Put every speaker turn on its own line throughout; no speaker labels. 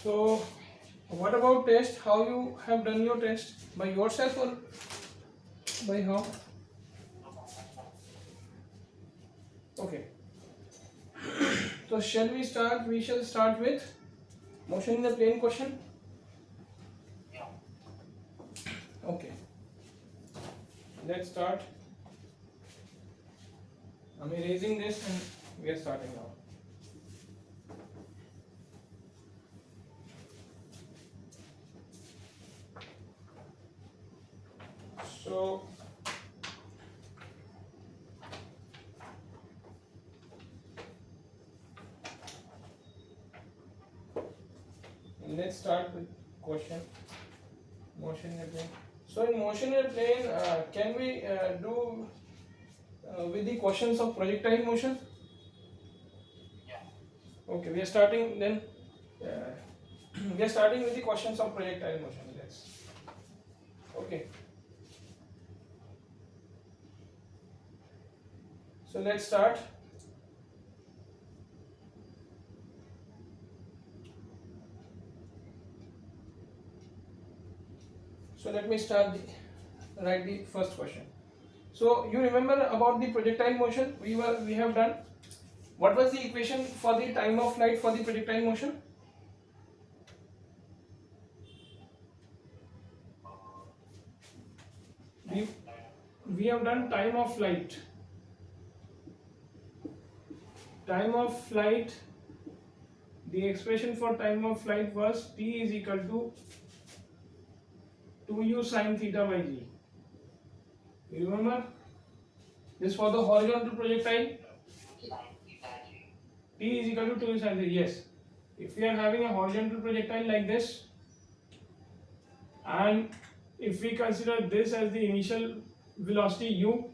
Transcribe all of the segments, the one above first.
So, what about test? How you have done your test? By yourself or by how? Okay. So, shall we start? We shall start with motion in the plane question. Okay. Let's start. I'm erasing this and we are starting now. So, let's start with question. Motion in a plane. So, in motion in a plane, can we do with the questions of projectile motion? Okay, we are starting then. We are starting with the questions of projectile motion. Let's. Okay. So let's start. So let me write the first question. So you remember about the projectile motion we have done. What was the equation for the time of flight for the projectile motion? We, we have done time of flight. Time of flight. The expression for time of flight was t is equal to 2u sin theta by g. You remember? This for the horizontal projectile. T is equal to 2u sin theta. Yes. If we are having a horizontal projectile like this, and if we consider this as the initial velocity u,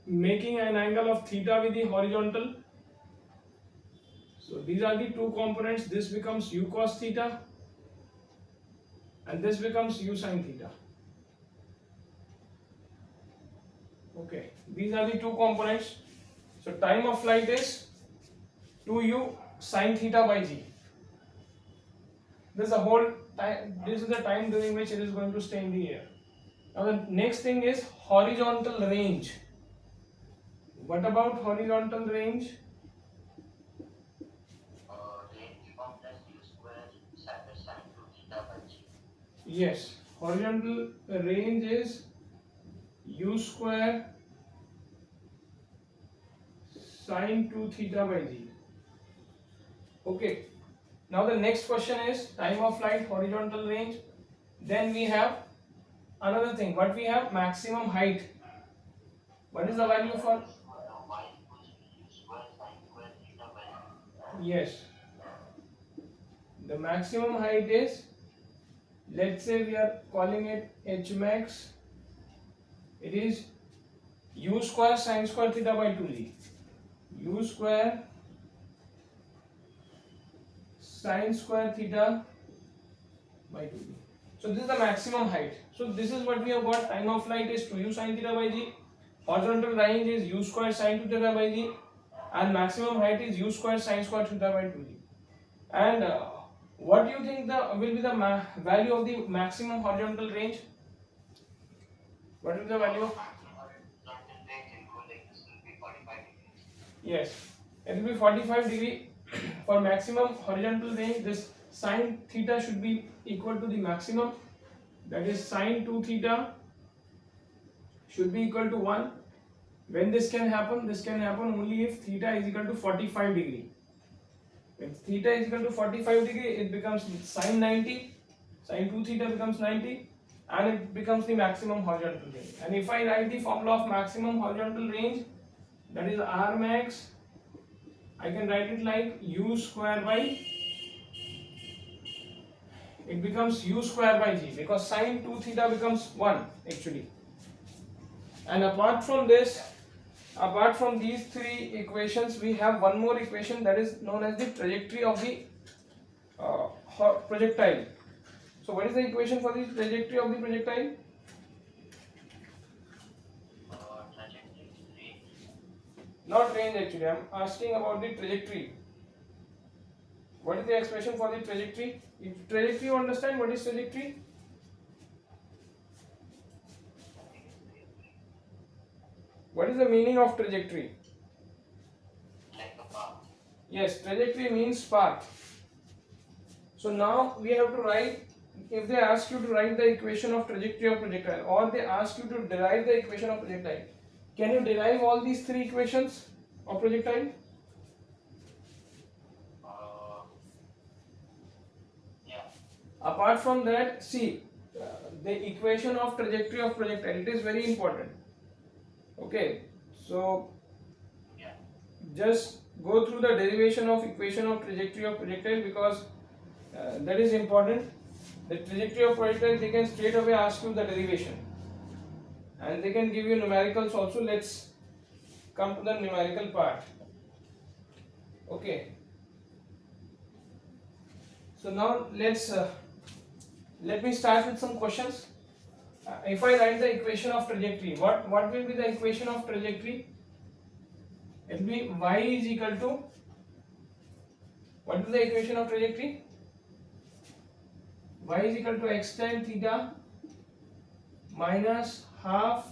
making an angle of theta with the horizontal, so these are the two components. This becomes u cos theta and this becomes u sin theta. Okay, these are the two components. So time of flight is 2u sin theta by g. This is the whole time. This is the time during which it is going to stay in the air. Now the next thing is horizontal range. What about horizontal range? Yes, horizontal range is u square sin 2 theta by g. Okay. Now the next question is time of flight, horizontal range. Then we have another thing. What we have? Maximum height. What is the value for? Yes. The maximum height is, let's say we are calling it h max. It is u square sin square theta by 2g. U square sin square theta by 2g. So this is the maximum height. So this is what we have got. Time of flight is 2u sin theta by g. Horizontal range is u square sin 2 theta by g. And maximum height is u square sin square theta by 2g. And what do you think will be the value of the maximum horizontal range? What will be the value? Yes, it will be 45 degree for maximum horizontal range. This sin theta should be equal to the maximum, that is sin 2 theta should be equal to 1. When this can happen? This can happen only if theta is equal to 45 degree. When theta is equal to 45 degree, it becomes sin 90, sin 2 theta becomes 90, and it becomes the maximum horizontal range. And if I write the formula of maximum horizontal range, that is R max, I can write it like u square by, it becomes u square by g, because sin 2 theta becomes 1 actually. And apart from this, apart from these three equations, we have one more equation, that is known as the trajectory of the projectile. So what is the equation for the trajectory of the projectile? Not range actually, I am asking about the trajectory. What is the expression for the trajectory? If trajectory, you understand what is trajectory? What is the meaning of trajectory?
Like a path.
Yes, trajectory means path. So now we have to write, if they ask you to write the equation of trajectory of projectile, or they ask you to derive the equation of projectile, can you derive all these three equations of projectile?
Yeah.
Apart from that, see, the equation of trajectory of projectile, it is very important. Okay, so
Yeah.
just go through the derivation of equation of trajectory of projectile, because that is important. The trajectory of projectile, they can straight away ask you the derivation, and they can give you numericals also. Let's come to the numerical part. Okay, so now let me start with some questions. If I write the equation of trajectory, what will be the equation of trajectory? It will be y is equal to, what is the equation of trajectory? Y is equal to x tan theta minus half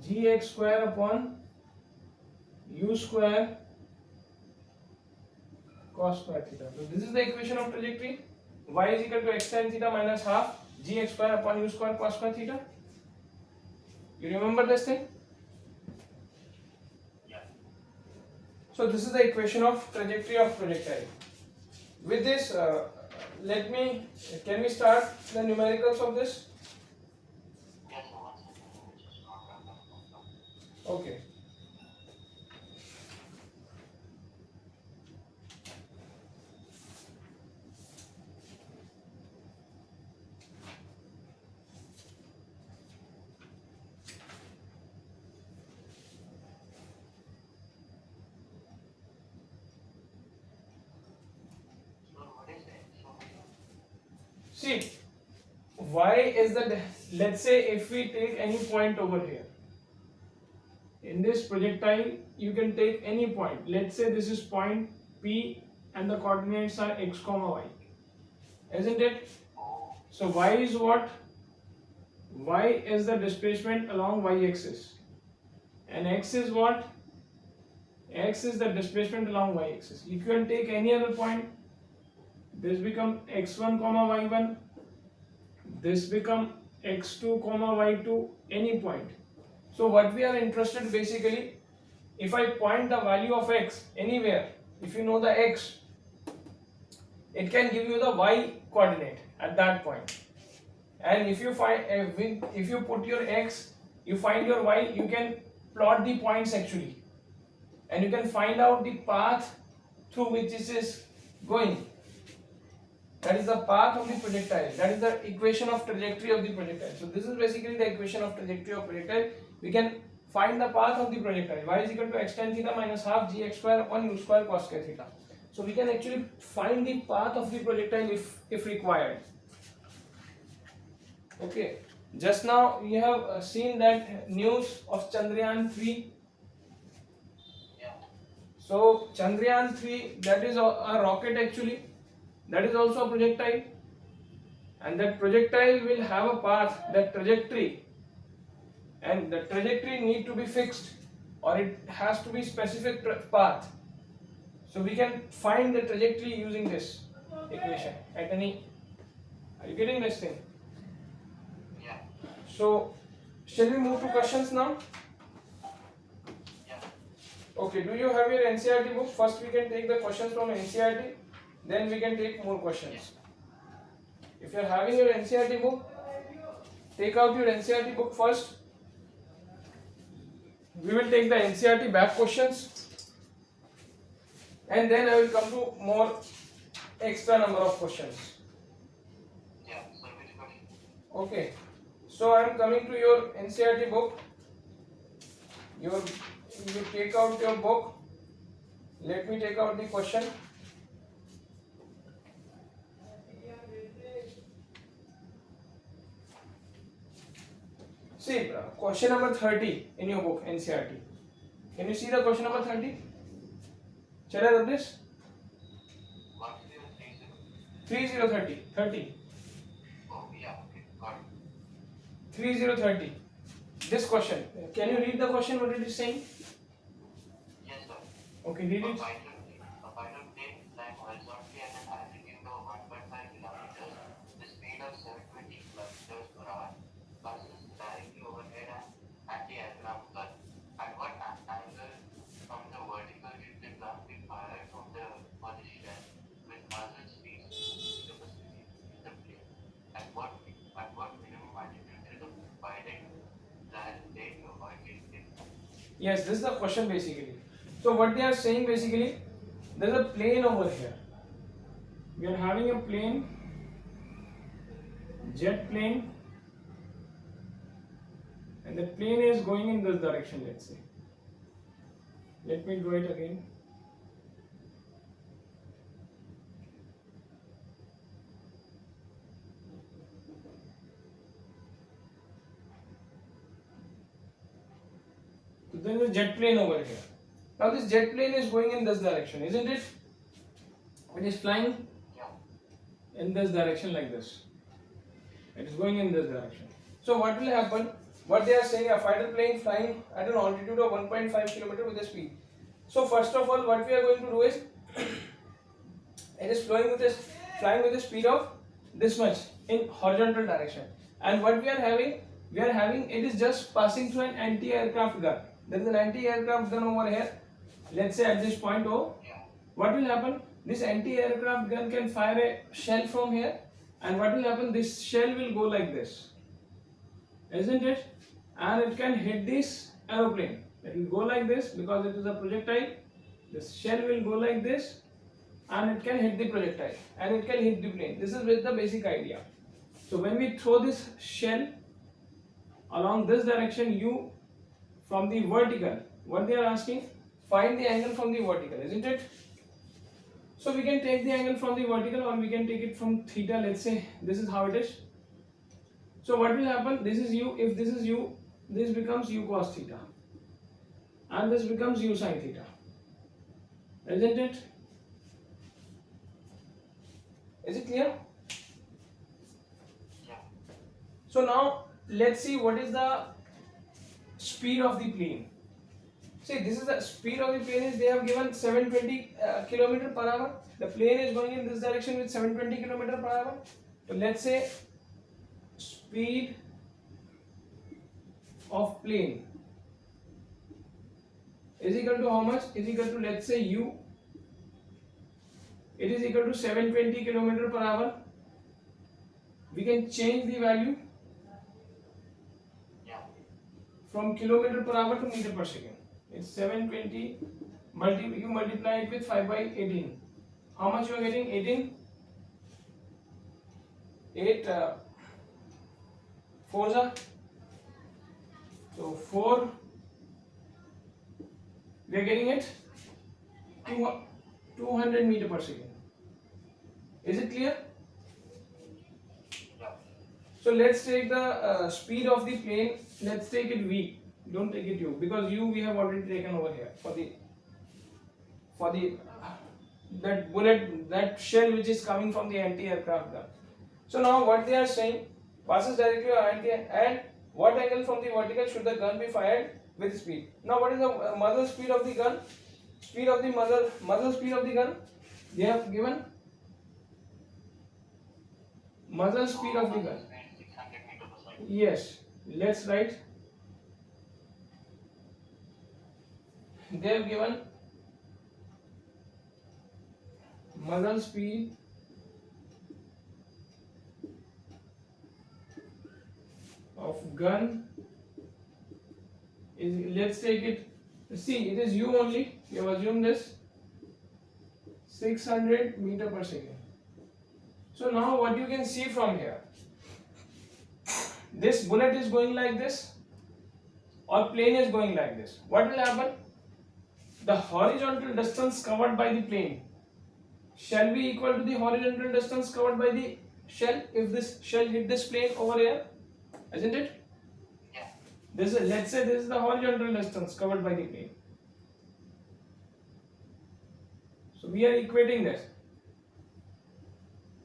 gx square upon u square cos square theta. So this is the equation of trajectory. Y is equal to x tan theta minus half gx square upon u square cos square theta. You remember this thing?
Yeah.
So this is the equation of trajectory of projectile. With this, can we start the numericals of this?
Yes, so one second. Which is not that.
Okay.
So what is it? So
See, y is the, let's say if we take any point over here, in this projectile you can take any point. Let's say this is point P and the coordinates are x comma y, isn't it?
oh,
So y is what? Y is the displacement along y axis, and x is what? X is the displacement along y axis. You can take any other point. This become x1 comma y1, this become x2 comma y2, any point. So what we are interested basically, if I point the value of x anywhere, if you know the x, it can give you the y coordinate at that point. And if you find, if you put your x, you find your y, you can plot the points actually, and you can find out the path through which this is going. That is the path of the projectile. That is the equation of trajectory of the projectile. So this is basically the equation of trajectory of projectile. We can find the path of the projectile. Y is equal to x tan theta minus half gx square upon u square cos square theta. So we can actually find the path of the projectile if required. Okay. Just now we have seen that news of Chandrayaan 3.
yeah.
So Chandrayaan 3, that is a rocket actually. That is also a projectile, and that projectile will have a path, that trajectory, and the trajectory need to be fixed, or it has to be specific path. So we can find the trajectory using this equation at any. Are you getting this thing?
Yeah.
So shall we move to questions now?
Yeah.
Okay, do you have your NCERT book? First we can take the questions from NCERT, then we can take more questions. If you are having your NCERT book, take out your NCERT book first. We will take the NCERT back questions, and then I will come to more extra number of questions.
Yeah. So which question?
Okay, so I am coming to your NCERT book. You take out your book. Let me take out the question. See, question number 30 in your book, NCERT. Can you see the question number 30? Shall I rub this? 30.
Oh, yeah, okay, got it.
3030. This question. Can you read the question? What it is saying?
Yes, sir.
Okay, read
A
it.
fighter plane flying horizontally at an altitude of 1.5 kilometers, the speed of 720 kilometers per hour, passes directly overhead an anti-aircraft gun. At what angle from the vertical should the gun be fired from the shell with muzzle speed 60 meters per second in the plane? At what minimum altitude should the pilot plane to avoid getting hit?
Yes, this is the question basically. So what they are saying basically, there is a plane over here. We are having a plane, jet plane, and the plane is going in this direction. Let's say. Let me draw it again. So there is a jet plane over here. Now this jet plane is going in this direction, isn't it? It is flying
Yeah,
in this direction like this. It is going in this direction. So what will happen? What they are saying, a fighter plane flying at an altitude of 1.5 km with a speed. So first of all, what we are going to do is, it is flying with a speed of this much in horizontal direction. And what we are having it is just passing through an anti-aircraft gun. There is an anti-aircraft gun over here. Let's say at this point O.
yeah,
What will happen? This anti-aircraft gun can fire a shell from here, and what will happen? This shell will go like this, isn't it? And it can hit this aeroplane. It will go like this because it is a projectile. This shell will go like this, and it can hit the projectile, and it can hit the plane. This is with the basic idea. So when we throw this shell along this direction, U from the vertical, what they are asking, find the angle from the vertical, isn't it? So we can take the angle from the vertical, or we can take it from theta. Let's say this is how it is. So what will happen? This is U. If this is U, this becomes U cos theta, and this becomes U sin theta, isn't it? Is it clear?
yeah.
So now let's see what is the speed of the plane. See, this is the speed of the plane is they have given 720 km per hour. The plane is going in this direction with 720 km per hour. So let's say speed of plane is equal to how much? Is equal to, let's say, U. It is equal to 720 km per hour. We can change the value
Yeah,
from kilometer per hour to meter per second. It's 720, you multiply it with 5 by 18. How much you are getting? 18? 8 4s are? So 4, we are getting it 200 meter per second. Is it clear?
yeah,
So let's take the speed of the plane. Let's take it V. Don't take it U, because U we have already taken over here for the that bullet, that shell which is coming from the anti-aircraft gun. So now what they are saying, passes directly on anti, and what angle from the vertical should the gun be fired with speed? Now what is the muzzle speed of the gun? Speed of the muzzle speed of the gun. They have given muzzle speed of the gun.
600 meters per second.
Yes, let's write. They have given muzzle speed of gun is, let's take it, see, it is U only, we have assumed this, 600 meter per second. So now what you can see from here, this bullet is going like this, or plane is going like this. What will happen? The horizontal distance covered by the plane shall be equal to the horizontal distance covered by the shell if this shell hit this plane over here, isn't it?
Yeah,
This is, let's say this is the horizontal distance covered by the plane. So we are equating this.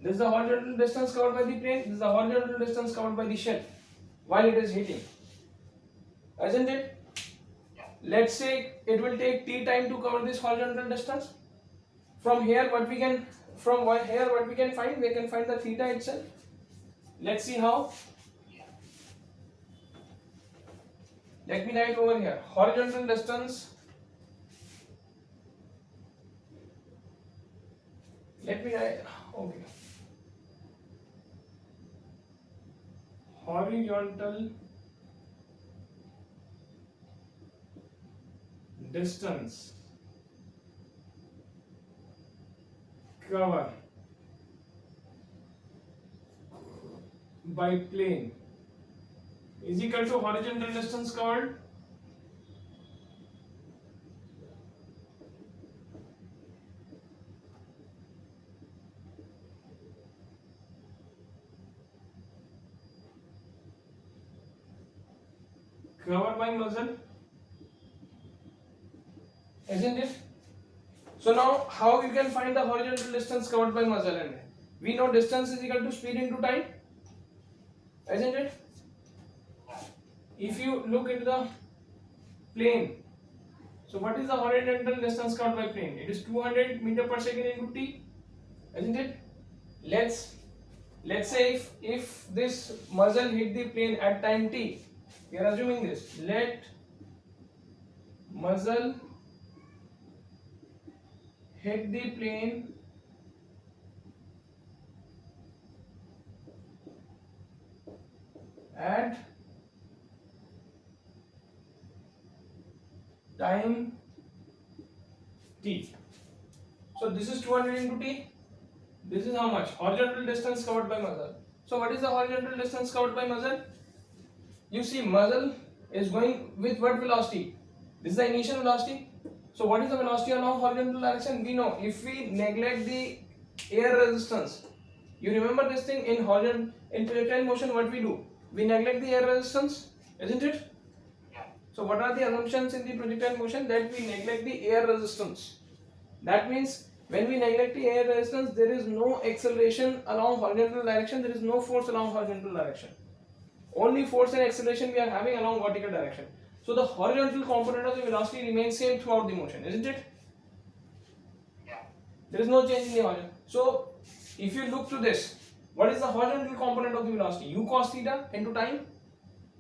This is the horizontal distance covered by the plane. This is the horizontal distance covered by the shell while it is hitting, isn't it?
Yeah.
Let's say it will take t time to cover this horizontal distance. From here, what we can find? We can find the theta itself. Let's see how.
Yeah.
Let me write over here. Horizontal distance. Let me write. Okay. Horizontal distance covered by plane is equal to horizontal distance covered by muzzle, isn't it? So now how you can find the horizontal distance covered by muzzle? And we know distance is equal to speed into time, isn't it? If you look into the plane, so what is the horizontal distance covered by plane? It is 200 meter per second into t, isn't it? Let's say if this muzzle hit the plane at time t, we are assuming this. Let muzzle hit the plane at time t. So this is 200 into t. This is how much? Horizontal distance covered by muzzle. So what is the horizontal distance covered by muzzle? You see, muzzle is going with what velocity? This is the initial velocity. So what is the velocity along horizontal direction? We know if we neglect the air resistance. You remember this thing in projectile motion, what we do? We neglect the air resistance, isn't it?
Yeah.
So what are the assumptions in the projectile motion? That we neglect the air resistance. That means when we neglect the air resistance, there is no acceleration along horizontal direction, there is no force along horizontal direction. Only force and acceleration we are having along vertical direction. So the horizontal component of the velocity remains same throughout the motion, isn't it?
Yeah.
There is no change in the horizon. So if you look to this, what is the horizontal component of the velocity? U cos theta into time.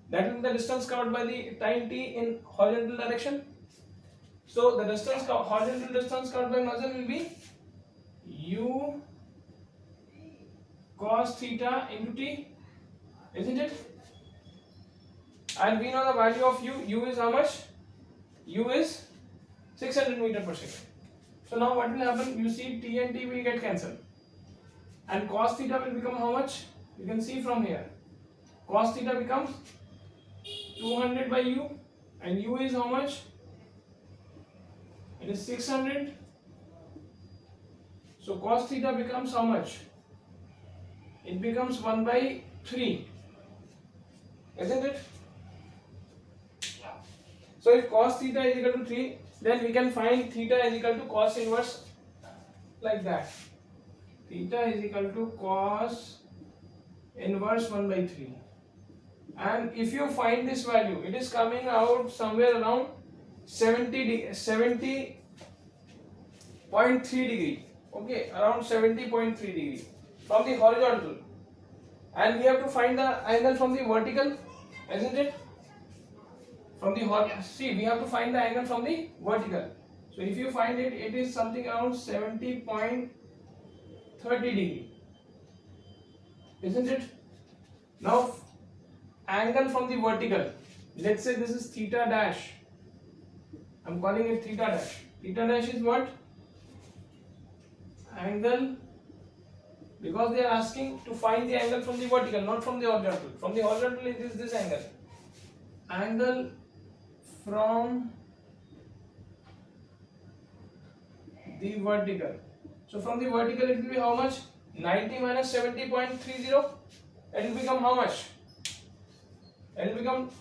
That will be the distance covered by the time t in horizontal direction. So the horizontal distance covered by muzzle will be u cos theta into t, isn't it? And we know the value of u is how much? U is 600 meter per second. So now what will happen? You see t and t will get cancelled. And cos theta will become how much? You can see from here. Cos theta becomes 200 by u, and u is how much? It is 600. So cos theta becomes how much? It becomes 1 by 3, isn't it?
Yeah.
So if cos theta is equal to 3, then we can find theta is equal to cos inverse like that. Theta is equal to cos inverse 1 by 3. And if you find this value, it is coming out somewhere around 70.3 degree. Okay, around 70.3 degree from the horizontal. And we have to find the angle from the vertical, isn't it? From the see, we have to find the angle from the vertical. So if you find it, it is something around 70.30 degree, isn't it? Now angle from the vertical, let's say this is theta dash. I'm calling it theta dash. Theta dash is what? Angle, because they are asking to find the angle from the vertical, not from the horizontal. From the horizontal it is this angle. Angle from the vertical. So from the vertical it will be how much? 90 minus 70.30. It will become how much? It will become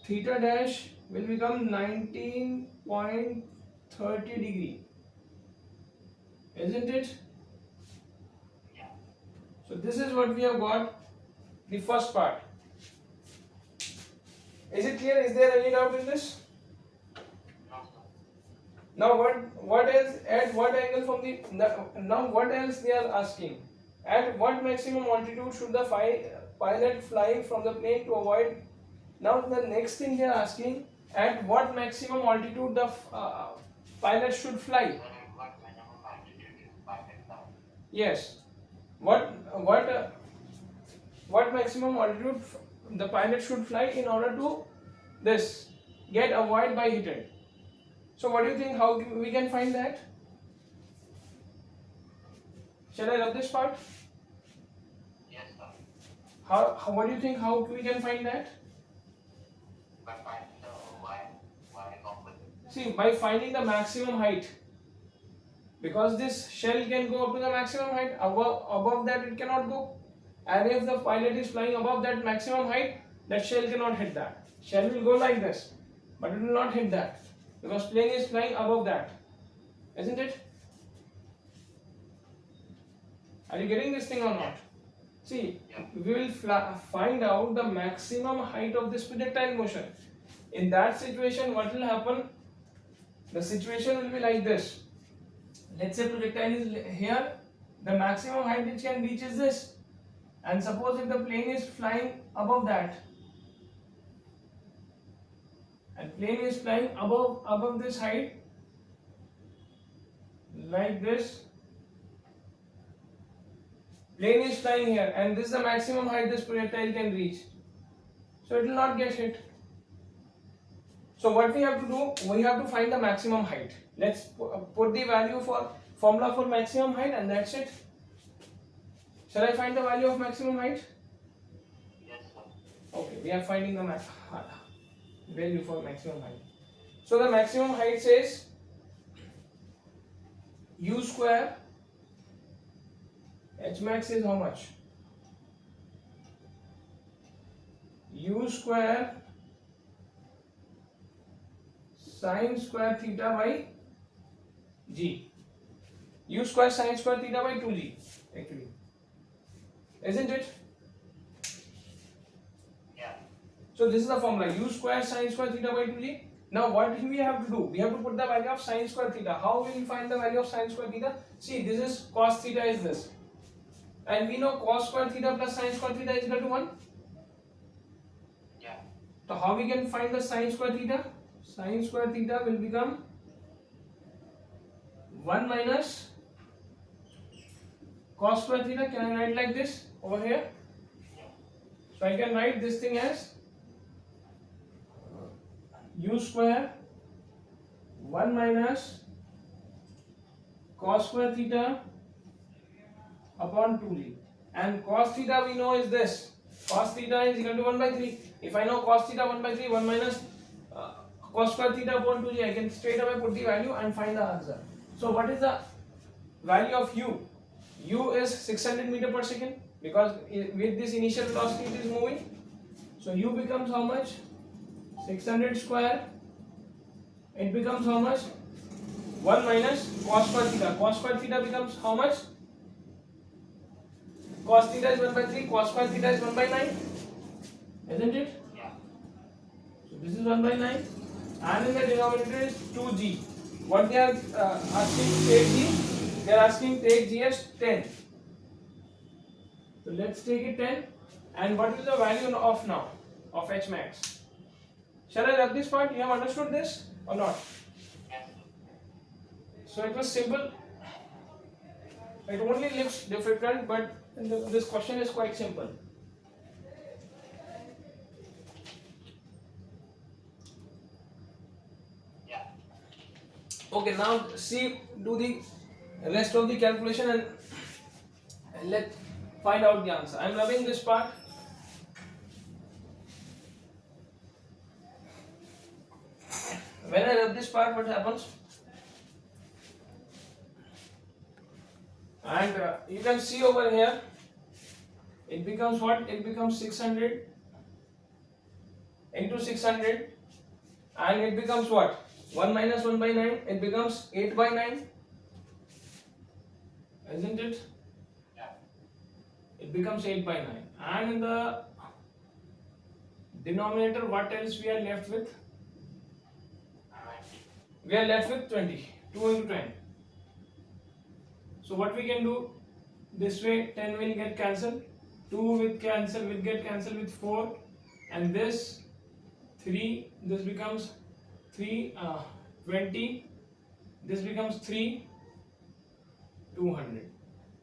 theta dash will become 19.30 degree. Isn't it?
Yeah.
So this is what we have got, the first part. Is it clear? Is there any doubt in this?
No, sir.
Now what else, at what angle from the, now what else they are asking? At what maximum altitude should the pilot fly from the plane to avoid? Now the next thing they are asking, at what maximum altitude the pilot should fly?
Sir, at what minimum altitude is pilot fly?
Yes. What maximum altitude the pilot should fly in order to this get avoid by heated? So what do you think? How we can find that? Shall I rub this part?
Yes, sir.
How what do you think? How we can find that?
But find the y component.
See, by finding the maximum height, because this shell can go up to the maximum height. Above that it cannot go, and if the pilot is flying above that maximum height, that shell cannot hit that. Shell will go like this, but it will not hit that because plane is flying above that, isn't it? Are you getting this thing or not? See, we will find out the maximum height of this projectile motion. In that situation, what will happen? The situation will be like this. Let's say projectile is here, the maximum height it can reach is this, and suppose if the plane is flying above that, and plane is flying above this height, like this, plane is flying here, and this is the maximum height this projectile can reach, so it will not get hit. So what we have to do, we have to find the maximum height. Let's put the value for formula for maximum height, and that's it. Shall I find the value of maximum height?
Yes, sir.
Okay, we are finding the value for maximum height. So the maximum height says u square, h max is how much? U square sine square theta by g. U square sine square theta by 2g actually, isn't it?
Yeah.
So this is the formula, u square sine square theta by 2g. Now what we have to do? We have to put the value of sine square theta. How will we find the value of sine square theta? See, this is cos theta is this, and we know cos square theta plus sine square theta is equal to 1.
Yeah.
So how we can find the sine square theta? Sine square theta will become 1 minus cos square theta. Can I write like this over here?
Yeah.
So I can write this thing as u square 1 minus cos square theta upon 2g, and cos theta we know is this. Cos theta is equal to 1 by 3. If I know cos theta 1 by 3, 1 minus cos square theta upon 2g, I can straight away put the value and find the answer. So what is the value of u? U is 600 meter per second, because with this initial velocity it is moving. So u becomes how much? 600 square. It becomes how much? 1 minus cos square theta. Cos square theta becomes how much? Cos theta is 1 by 3. Cos square theta is 1 by 9. Isn't it?
Yeah.
So this is 1 by 9. And in the denominator is 2g. What they are asking, take g. They are asking take g as 10. So let's take it 10. And what is the value of now? Of h max? Shall I rub this part? You have understood this or not?
Yes.
So it was simple. It only looks difficult, but this question is quite simple.
Yeah.
Okay, now see, do the rest of the calculation and let's find out the answer. I am rubbing this part. When I rub this part, what happens? And you can see over here, it becomes what? It becomes 600 into 600, and it becomes what? 1 minus 1 by 9, it becomes 8 by 9, isn't it?
Yeah.
becomes 8 by 9. And in the denominator, what else we are left with?
20.
We are left with 20. 2 into 10. So what we can do, this way 10 will get cancelled, 2 will get cancelled with 4, and this 3, this becomes 3, 20, this becomes 3, 200.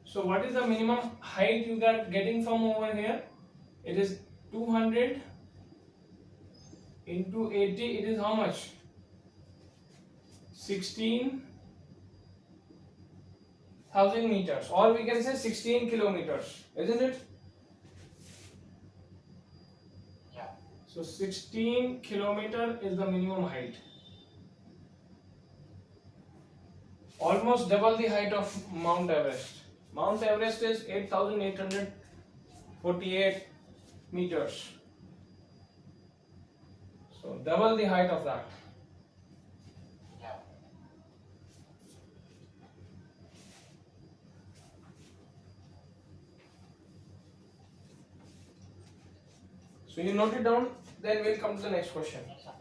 So what is the minimum height you are getting from over here? It is 200 into 80, it is how much? 16,000 meters, or we can say 16 kilometers, isn't it?
Yeah.
So 16 kilometer is the minimum height. Almost double the height of Mount Everest. Mount Everest is 8,848 meters. So double the height of that.
Yeah.
So you note it down, then we'll come to the next question.
Yes, sir.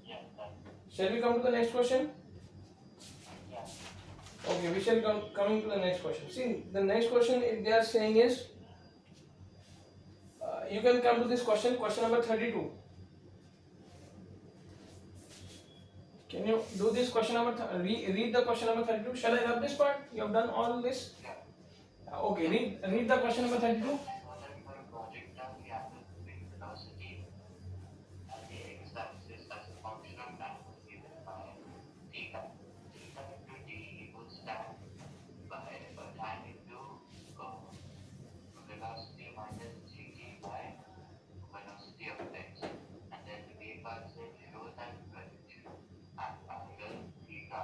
Yeah. Done.
Shall we come to the next question?
Yeah.
Okay, we shall coming to the next question. See, the next question they are saying is, you can come to this question number 32. Can you do this question number, read the question number 32? Shall I rub this part? You have done all this?
Yeah.
Okay, read the question number 32.
So that for a projectile, we have to bring velocity and the x-axis as a function of time was given by theta. Theta into d equals tan by tan into velocity minus gt by velocity of x. And then we can say show that projection at angle theta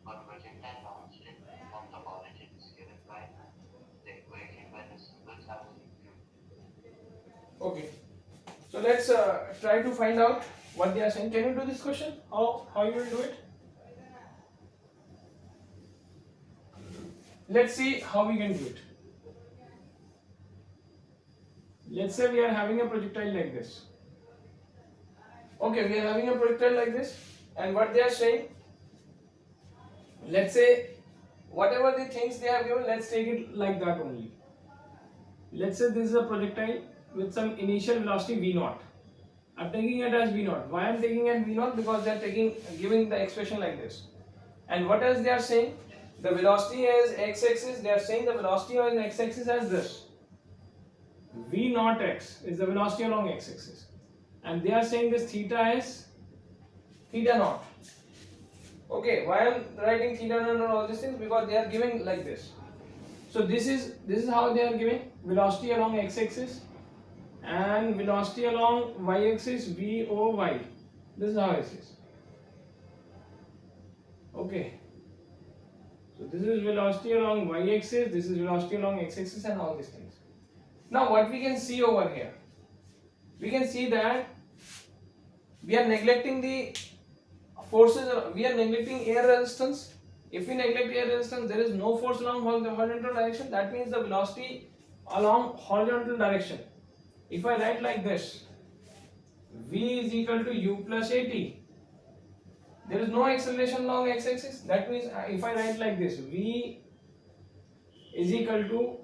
for projectile launched from the origin is given by the equation where the symbols have been included.
Okay, so let's try to find out what they are saying. Can you do this question? How you will do it? Let's see how we can do it. Let's say we are having a projectile like this. Okay, we are having a projectile like this, and what they are saying, let's say whatever the things they have given, let's take it like that only. Let's say this is a projectile with some initial velocity v0. I'm taking it as v0. Why I'm taking it v0? Because they are giving the expression like this. And what else they are saying? The velocity is x-axis. They are saying the velocity on x-axis as this. v0x is the velocity along x-axis, and they are saying this theta is theta naught. Okay, why I'm writing theta naught and all these things? Because they are giving like this. So this is how they are giving velocity along x-axis and velocity along y-axis v(o)y. This is how it is. Okay. So this is velocity along y-axis, this is velocity along x-axis, and all these things. Now what we can see over here? We can see that we are neglecting the forces, we are neglecting air resistance. If we neglect air resistance, there is no force along the horizontal direction. That means the velocity along horizontal direction. If I write like this, v is equal to u plus at. There is no acceleration along x-axis. That means if I write like this, v is equal to,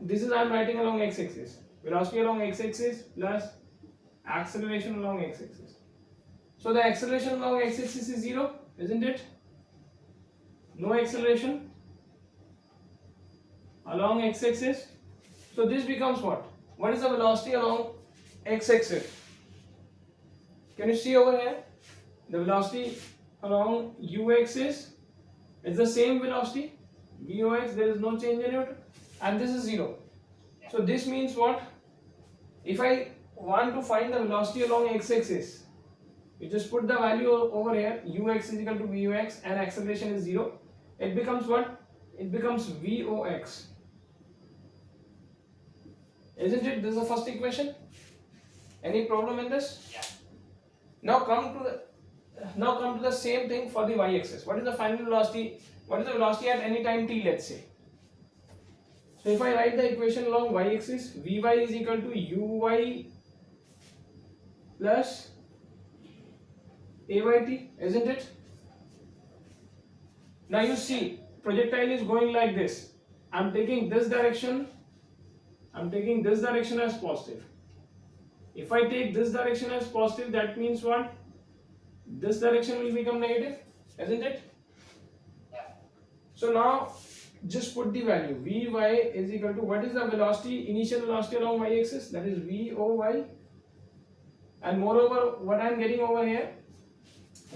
this is I am writing along x-axis, velocity along x-axis plus acceleration along x-axis. So the acceleration along x-axis is 0, isn't it? No acceleration along x-axis. So this becomes what? What is the velocity along x-axis? Can you see over here? The velocity along u-axis is the same velocity, v(o)x, there is no change in it, and this is 0. So this means what? If I want to find the velocity along x-axis, you just put the value over here, ux is equal to v(u)x and acceleration is 0. It becomes what? It becomes v(o)x. Isn't it? This is the first equation. Any problem in this?
Yeah.
Now come to the same thing for the y-axis. What is the final velocity? What is the velocity at any time t, let's say? So So if I write the equation along y-axis, Vy is equal to Uy plus Ayt, isn't it? Now you see, projectile is going like this. I'm taking this direction as positive. If I take this direction as positive, that means what? This direction will become negative, isn't it? So now just put the value. Vy is equal to, what is the velocity, initial velocity along y-axis? That is Voy. And moreover, what I am getting over here,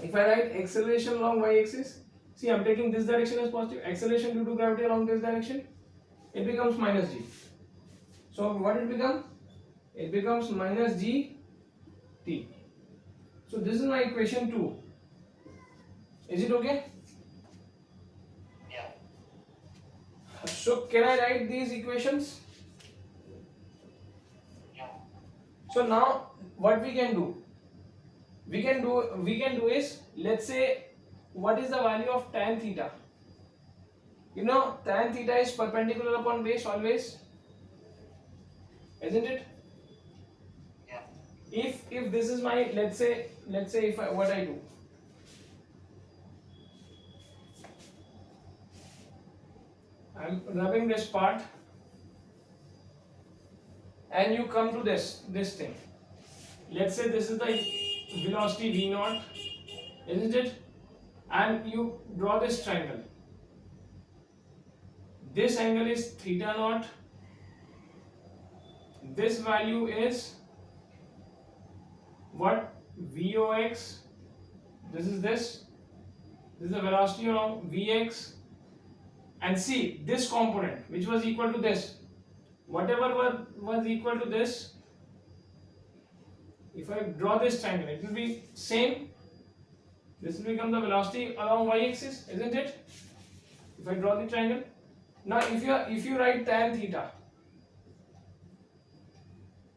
if I write acceleration along y-axis, see, I am taking this direction as positive. Acceleration due to gravity along this direction, it becomes minus g. So what it becomes? It becomes minus g t. So this is my equation 2. Is it okay?
Yeah.
So can I write these equations?
Yeah.
So now what we can do? We can do is, let's say, what is the value of tan theta? You know, tan theta is perpendicular upon base always, isn't it?
Yeah.
If this is my, let's say if I, what I do, I'm rubbing this part and you come to this thing. Let's say this is the velocity v naught, isn't it? And you draw this triangle. This angle is theta naught. This value is what? Vox. This is the velocity along Vx. And see, this component which was equal to this, whatever was equal to this, if I draw this triangle, it will be same. This will become the velocity along y-axis, isn't it? If I draw the triangle. Now if you write tan theta,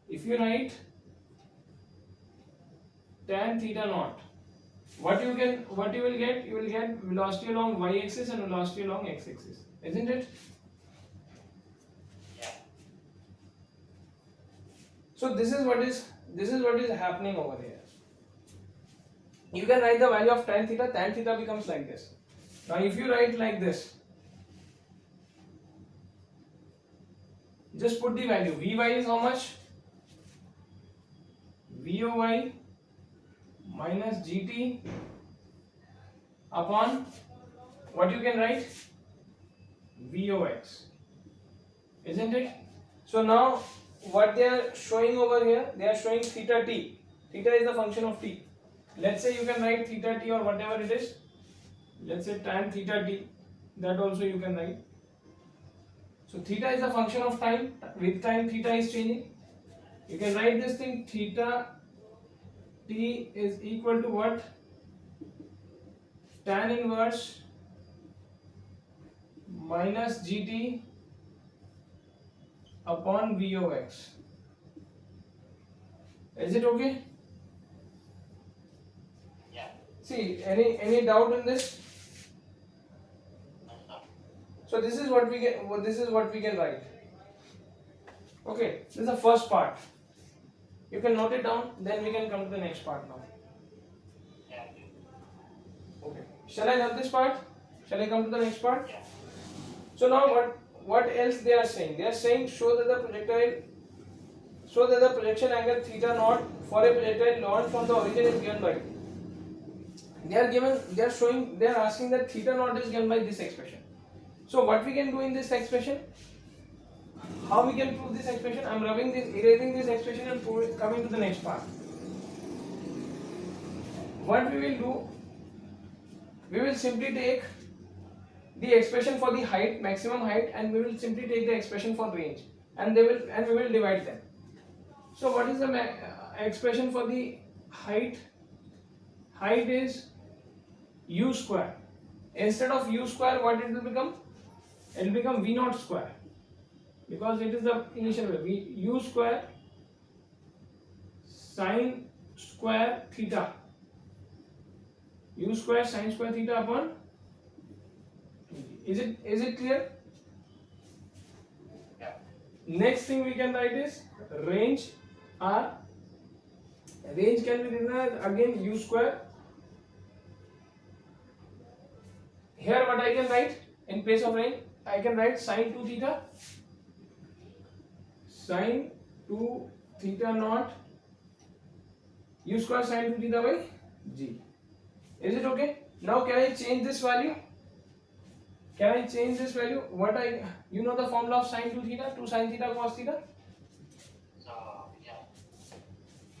if you write tan theta naught, what you will get? You will get velocity along y-axis and velocity along x-axis, isn't it?
Yeah.
So this is what is happening over here. You can write the value of tan theta becomes like this. Now if you write like this, just put the value. Vy is how much? Voy minus gt upon what you can write? Vox, isn't it? So now what they are showing over here, they are showing theta t. Theta is the function of t. Let's say you can write theta t or whatever it is. Let's say tan theta t. That also you can write. So theta is the function of time. With time theta is changing. You can write this thing, theta t is equal to what? Tan inverse minus gt upon Vox. Is it okay?
Yeah.
See, any doubt in this? So this is what we get. This is what we can write. Okay, this is the first part. You can note it down. Then we can come to the next part now.
Yeah.
Okay. Shall I have this part? Shall I come to the next part?
Yeah.
So now what else they are saying? They are saying show that the projection angle theta naught for a projectile launched from the origin is given by. They are asking that theta naught is given by this expression. So what we can do in this expression? How we can prove this expression? I am erasing this expression and coming to the next part. What we will do? We will simply take the expression for the height, maximum height, and we will simply take the expression for range, and we will divide them. So what is the expression for the height? Height is u square. Instead of u square, what it will become? It will become v naught square, because it is the initial value. U square sine square theta. U square sine square theta upon. Is it clear? Next thing we can write is range R. Range can be written as again u square. Here what I can write in place of range, I can write sine 2 theta, sine 2 theta naught u square sine 2 theta by g. Is it okay? Now can I change this value? Can I change this value? You know the formula of sine 2 theta, 2 sine theta cos theta?
So, yeah.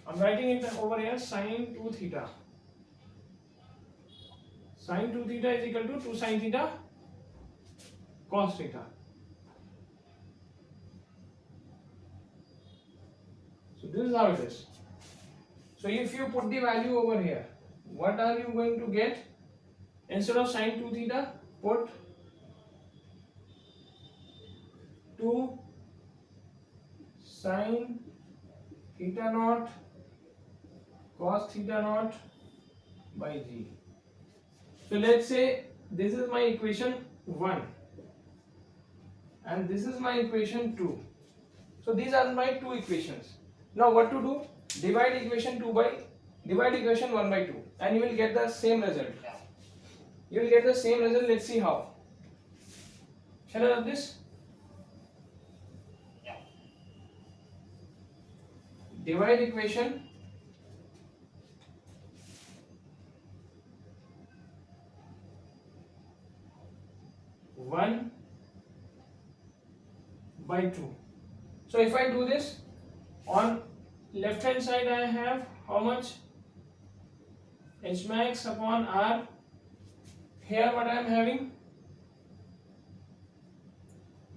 I'm writing it over here, sine 2 theta. Sine 2 theta is equal to 2 sine theta cos theta. So this is how it is. So if you put the value over here, what are you going to get? Instead of sine 2 theta, put 2 sine theta naught cos theta naught by g. So let's say this is my equation 1 and this is my equation 2. So these are my two equations. Now what to do? Divide equation 1 by 2 and you will get the same result. You will get the same result. Let's see how. Shall I rub this?
Yeah.
Divide equation 1 by 2. So if I do this, on left hand side I have how much? H max upon R. Here what I am having?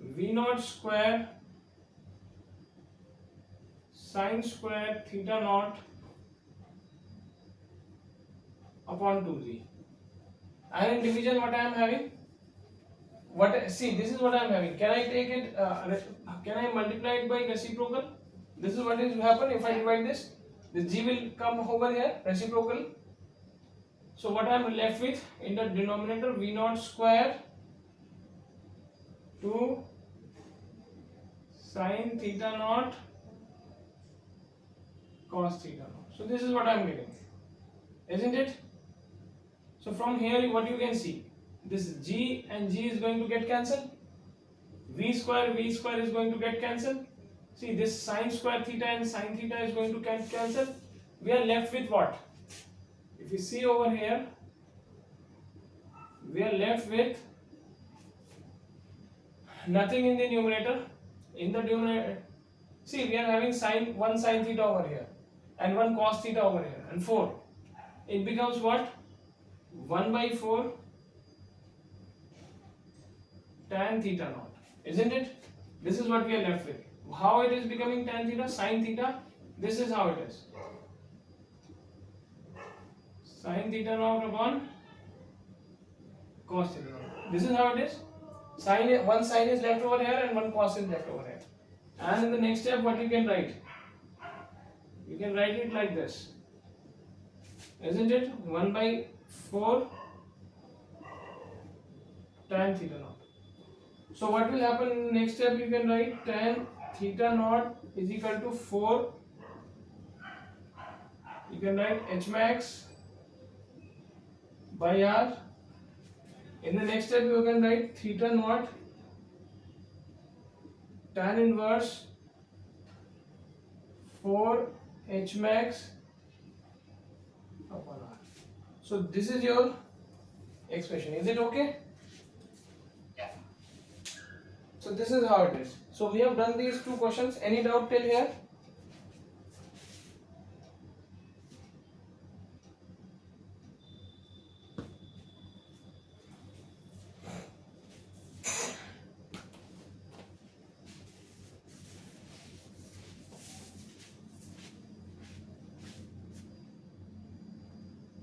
V naught square sine square theta naught upon 2g. And in division what I am having? See, this is what I am having. Can I take it? Can I multiply it by reciprocal? This is what is happen if I divide this. This g will come over here, reciprocal. So what I am left with in the denominator, v naught square 2 sine theta naught cos theta naught. So this is what I am getting, isn't it? So from here what you can see, this g and g is going to get cancelled. V square is going to get cancelled. See, this sine square theta and sine theta is going to cancel. We are left with what? If you see over here, we are left with nothing in the numerator. In the denominator, see, we are having one sine theta over here and one cos theta over here and 4. It becomes what? 1 by 4 tan theta naught, isn't it? This is what we are left with. How it is becoming tan theta? Sine theta. This is how it is. Sine theta naught upon cos theta naught. This is how it is. One sine is left over here and one cos is left over here. And in the next step, what you can write? You can write it like this, isn't it? 1 by 4 tan theta naught. So what will happen in the next step? You can write tan theta naught is equal to 4. You can write H max by R. In the next step you can write theta naught tan inverse 4 H max upon R. So this is your expression. Is it okay?
Yeah.
So this is how it is. So we have done these two questions. Any doubt till here?